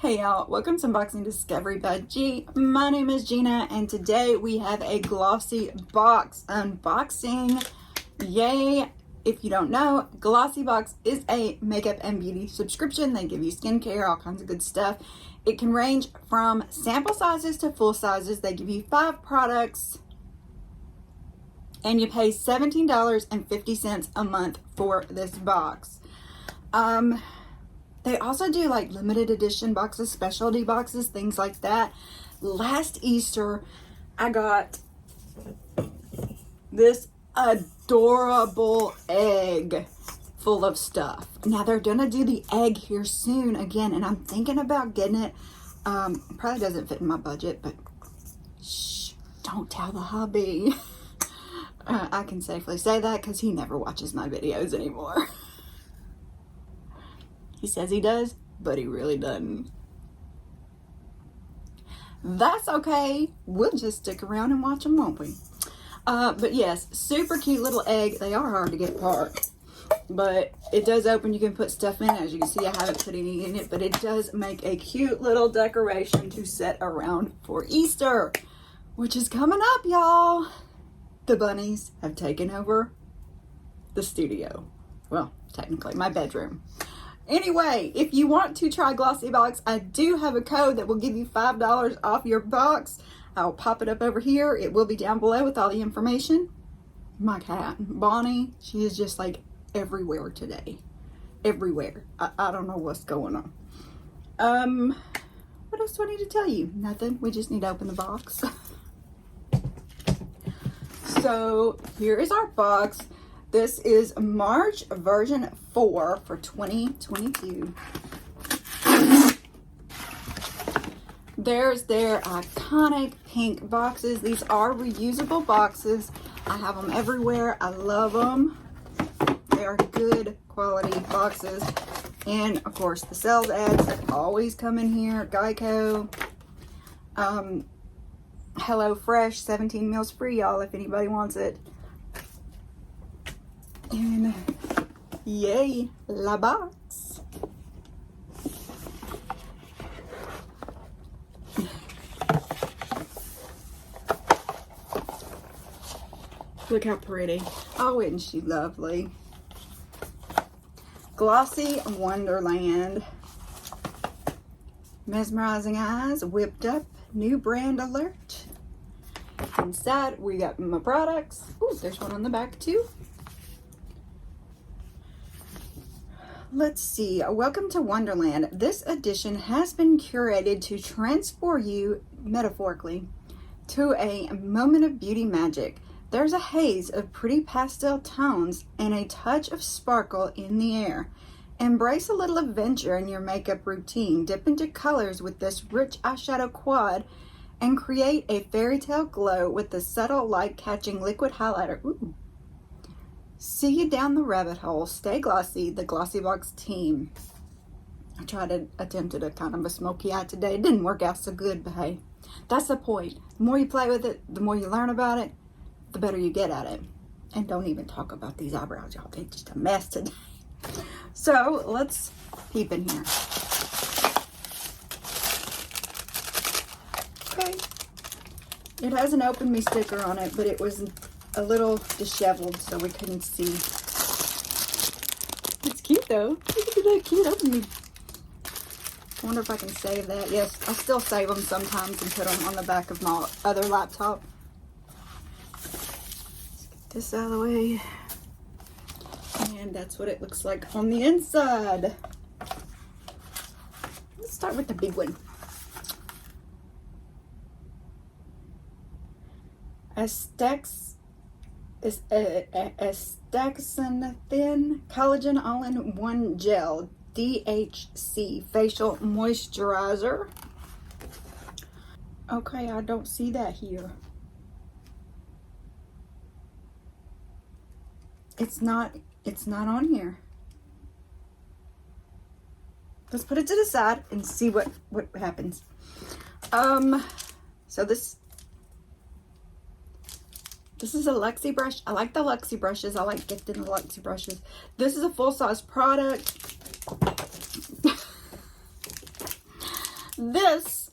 Hey y'all, welcome to Unboxing Discovery by G. My name is Gina and today we have a Glossy Box unboxing. Yay! If you don't know, Glossy Box is a makeup and beauty subscription. They give you skincare, all kinds of good stuff. It can range from sample sizes to full sizes. They give you 5 products and you pay $17.50 a month for this box. They also do like limited edition boxes, specialty boxes, things like that. Last Easter, I got this adorable egg full of stuff. Now they're gonna do the egg here soon again, and I'm thinking about getting it. Probably doesn't fit in my budget, but shh, don't tell the hubby. I can safely say that because he never watches my videos anymore. He says he does, but he really doesn't. That's okay. We'll just stick around and watch them, won't we? But yes, super cute little egg. They are hard to get apart, but it does open. You can put stuff in. As you can see, I haven't put any in it, but it does make a cute little decoration to set around for Easter, which is coming up, y'all. The bunnies have taken over the studio. Well, technically my bedroom. Anyway, if you want to try Glossy Box, I do have a code that will give you $5 off your box. I'll pop it up over here. It will be down below with all the information. My cat, Bonnie, she is just like everywhere today. Everywhere. I don't know what's going on. What else do I need to tell you? Nothing. We just need to open the box. So here is our box. This is March version 4 for 2022. There's their iconic pink boxes. These are reusable boxes. I have them everywhere. I love them. They are good quality boxes. And of course the sales ads that always come in here. Geico. Hello Fresh, 17 meals free, y'all, if anybody wants it. And yay, la box. Look how pretty. Oh, isn't she lovely? Glossy Wonderland. Mesmerizing eyes, whipped up, new brand alert. Inside, we got my products. Ooh, there's one on the back too. Let's see. Welcome to Wonderland. This edition has been curated to transport you, metaphorically, to a moment of beauty magic. There's a haze of pretty pastel tones and a touch of sparkle in the air. Embrace a little adventure in your makeup routine. Dip into colors with this rich eyeshadow quad and create a fairy tale glow with the subtle light-catching liquid highlighter. Ooh. See you down the rabbit hole. Stay glossy, the Glossy Box team. I attempted a kind of a smoky eye today. It didn't work out so good, but hey, that's the point. The more you play with it, the more you learn about it, the better you get at it. And don't even talk about these eyebrows, y'all. They're just a mess today. So let's peep in here. Okay. It has an open me sticker on it, but it was a little disheveled, so we couldn't see. It's cute though. Look at that cute open me. I wonder if I can save that. Yes, I still save them sometimes and put them on the back of my other laptop. Let's get this out of the way. And that's what it looks like on the inside. Let's start with the big one. Astaxanthin Collagen All-in-One Gel DHC Facial Moisturizer. Okay, I don't see that here. It's not on here. Let's put it to the side and see what happens. So this is a Luxie brush. I like the Luxie brushes. I like gifting the Luxie brushes. This is a full-size product. This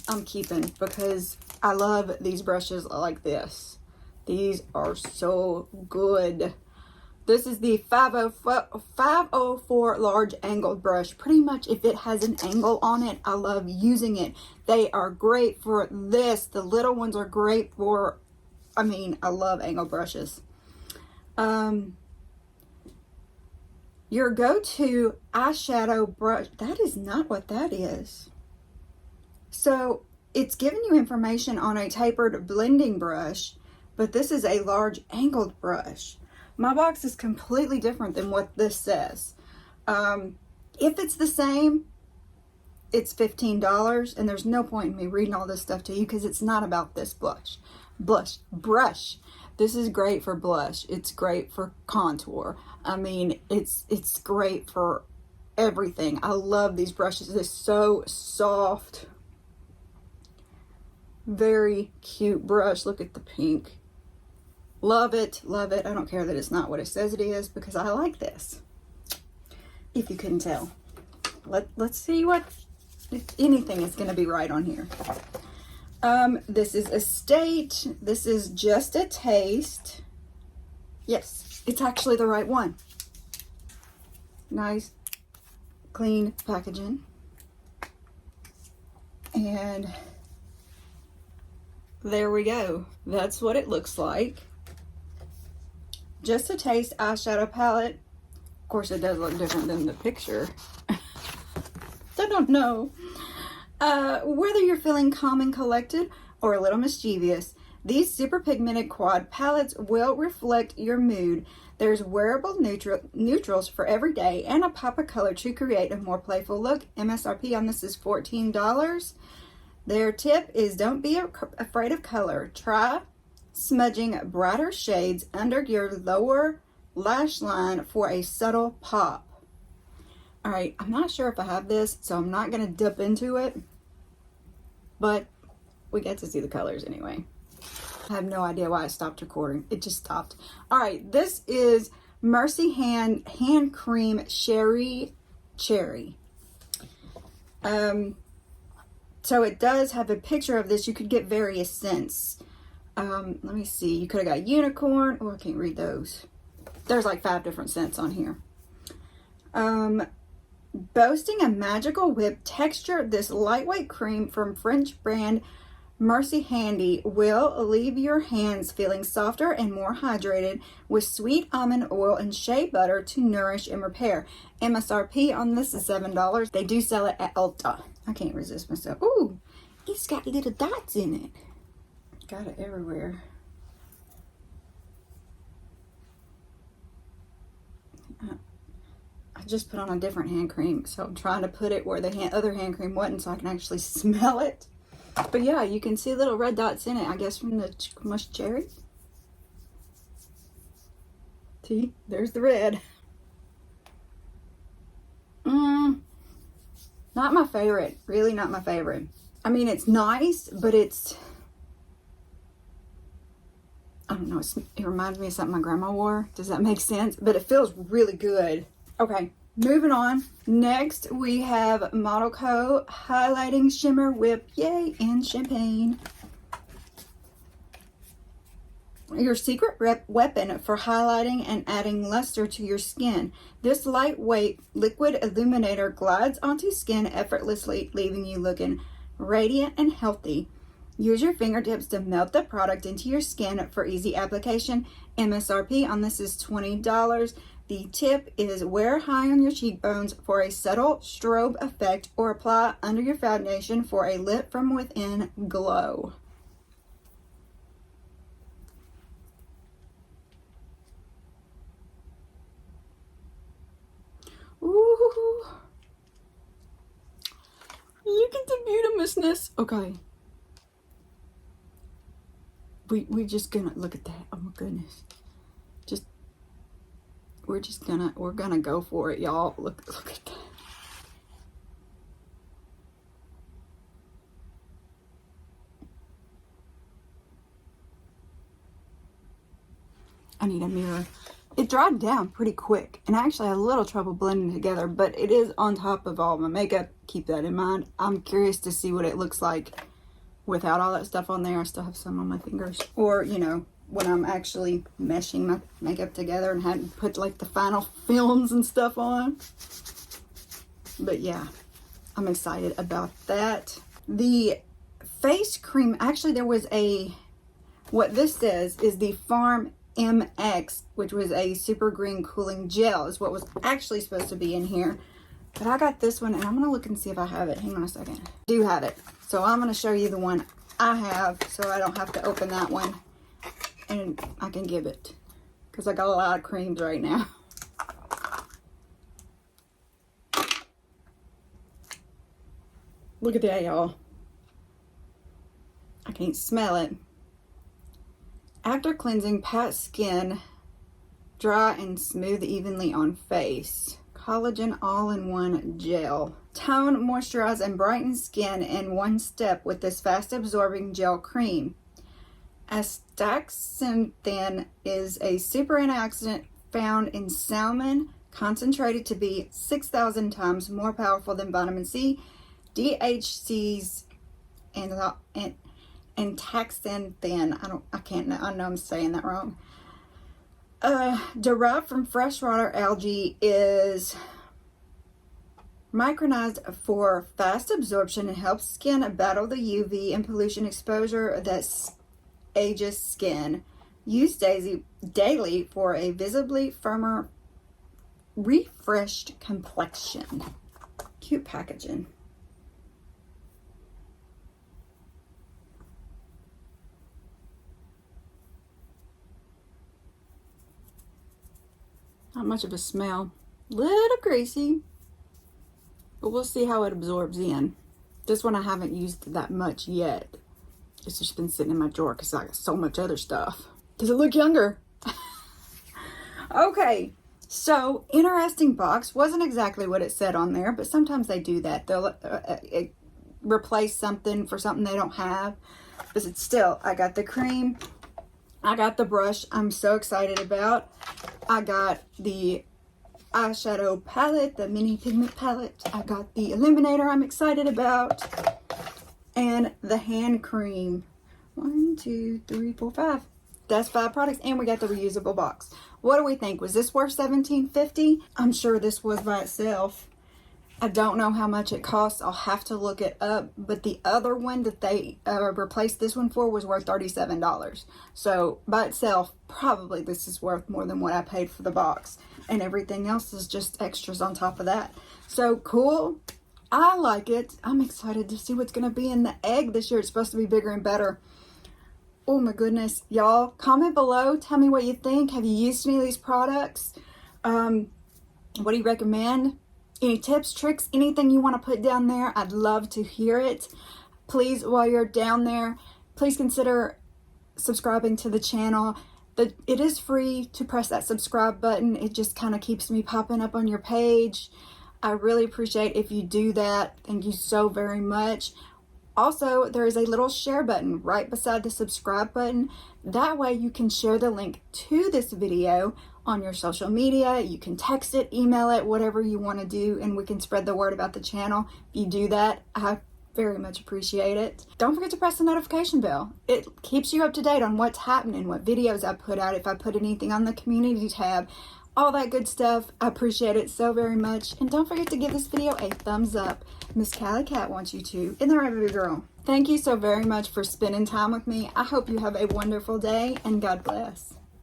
I'm keeping because I love these brushes like this. These are so good. This is the 504 large angled brush. Pretty much if it has an angle on it, I love using it. They are great for this. The little ones are great for, I mean, I love angled brushes. Your go-to eyeshadow brush. That is not what that is. So it's giving you information on a tapered blending brush, but this is a large angled brush. My box is completely different than what this says. If it's the same, it's $15, and there's no point in me reading all this stuff to you because it's not about this brush. This is great for blush. It's great for contour. I mean, it's great for everything. I love these brushes. They're so soft. Very cute brush. Look at the pink. Love it, love it. I don't care that it's not what it says it is because I like this. If you couldn't tell. Let's see what, if anything is going to be right on here. This is Estate. This is Just a Taste. Yes, it's actually the right one. Nice, clean packaging. And there we go. That's what it looks like. Just a Taste eyeshadow palette. Of course, it does look different than the picture. I don't know. Whether you're feeling calm and collected or a little mischievous, these super pigmented quad palettes will reflect your mood. There's wearable neutrals for every day and a pop of color to create a more playful look. MSRP on this is $14. Their tip is don't be afraid of color. Try smudging brighter shades under your lower lash line for a subtle pop. All right, I'm not sure if I have this, so I'm not going to dip into it, but we get to see the colors anyway. I have no idea why I stopped recording. It just stopped. All right, this is Merci Hand Cream Cherry. So it does have a picture of this. You could get various scents. Let me see. You could have got unicorn. Oh, I can't read those. There's like 5 different scents on here. Boasting a magical whip texture, this lightweight cream from French brand Merci Handy will leave your hands feeling softer and more hydrated with sweet almond oil and shea butter to nourish and repair. MSRP on this is $7. They do sell it at Ulta. I can't resist myself. Ooh, it's got little dots in it. Got it everywhere. I just put on a different hand cream, so I'm trying to put it where the other hand cream wasn't so I can actually smell it. But yeah, you can see little red dots in it, I guess from the mushed cherry. See, there's the red. Not my favorite. Really not my favorite. I mean, it's nice, but it's, I don't know, it reminds me of something my grandma wore. Does that make sense? But it feels really good. Okay, moving on. Next, we have Modelco Highlighting Shimmer Whip, yay, and Champagne. Your secret weapon for highlighting and adding luster to your skin. This lightweight liquid illuminator glides onto skin effortlessly, leaving you looking radiant and healthy. Use your fingertips to melt the product into your skin for easy application. MSRP on this is $20. The tip is wear high on your cheekbones for a subtle strobe effect or apply under your foundation for a lit from within glow. Ooh. Look at the beautifullness. Okay. We just gonna look at that. Oh my goodness. We're gonna go for it, y'all. Look at that. I need a mirror. It dried down pretty quick, and I actually had a little trouble blending it together, but it is on top of all my makeup. Keep that in mind. I'm curious to see what it looks like without all that stuff on there. I still have some on my fingers. Or, you know, when I'm actually meshing my makeup together and hadn't put like the final films and stuff on. But yeah, I'm excited about that. The face cream, actually there was what this says is the Farm MX, which was a super green cooling gel, is what was actually supposed to be in here. But I got this one, and I'm going to look and see if I have it. Hang on a second. I do have it. So I'm going to show you the one I have so I don't have to open that one. And I can give it. Because I got a lot of creams right now. Look at that, y'all. I can't smell it. After cleansing, pat skin, dry and smooth evenly on face. Collagen all-in-one gel. Tone, moisturize, and brighten skin in one step with this fast-absorbing gel cream. Astaxanthin is a super antioxidant found in salmon, concentrated to be 6,000 times more powerful than vitamin C, DHCs, and Astaxanthin. I know I'm saying that wrong. Derived from freshwater algae, is micronized for fast absorption and helps skin battle the UV and pollution exposure that ages skin. Use daily for a visibly firmer, refreshed complexion. Cute packaging. Not much of a smell. Little greasy. But we'll see how it absorbs in. This one I haven't used that much yet. It's just been sitting in my drawer because I got so much other stuff. Does it look younger? Okay. So, interesting box. Wasn't exactly what it said on there, but sometimes they do that. They'll replace something for something they don't have. But it's still, I got the cream. I got the brush I'm so excited about. I got the eyeshadow palette, the mini pigment palette. I got the illuminator I'm excited about. And the hand cream. 1, 2, 3, 4, 5. That's 5 products. And we got the reusable box. What do we think? Was this worth $17.50? I'm sure this was by itself. I don't know how much it costs. I'll have to look it up. But the other one that they replaced this one for was worth $37. So by itself, probably this is worth more than what I paid for the box. And everything else is just extras on top of that. So cool. I like it. I'm excited to see what's going to be in the egg this year. It's supposed to be bigger and better. Oh my goodness. Y'all, comment below. Tell me what you think. Have you used any of these products? What do you recommend? Any tips, tricks, anything you want to put down there? I'd love to hear it. Please, while you're down there, please consider subscribing to the channel. It is free to press that subscribe button. It just kind of keeps me popping up on your page. I really appreciate if you do that. Thank you so very much. Also, there is a little share button right beside the subscribe button. That way you can share the link to this video on your social media. You can text it, email it, whatever you want to do, and we can spread the word about the channel. If you do that, I very much appreciate it. Don't forget to press the notification bell. It keeps you up to date on what's happening, what videos I put out, if I put anything on the community tab, all that good stuff. I appreciate it so very much. And don't forget to give this video a thumbs up. Miss Callie Cat wants you to. Isn't that right, baby girl? Thank you so very much for spending time with me. I hope you have a wonderful day, and God bless.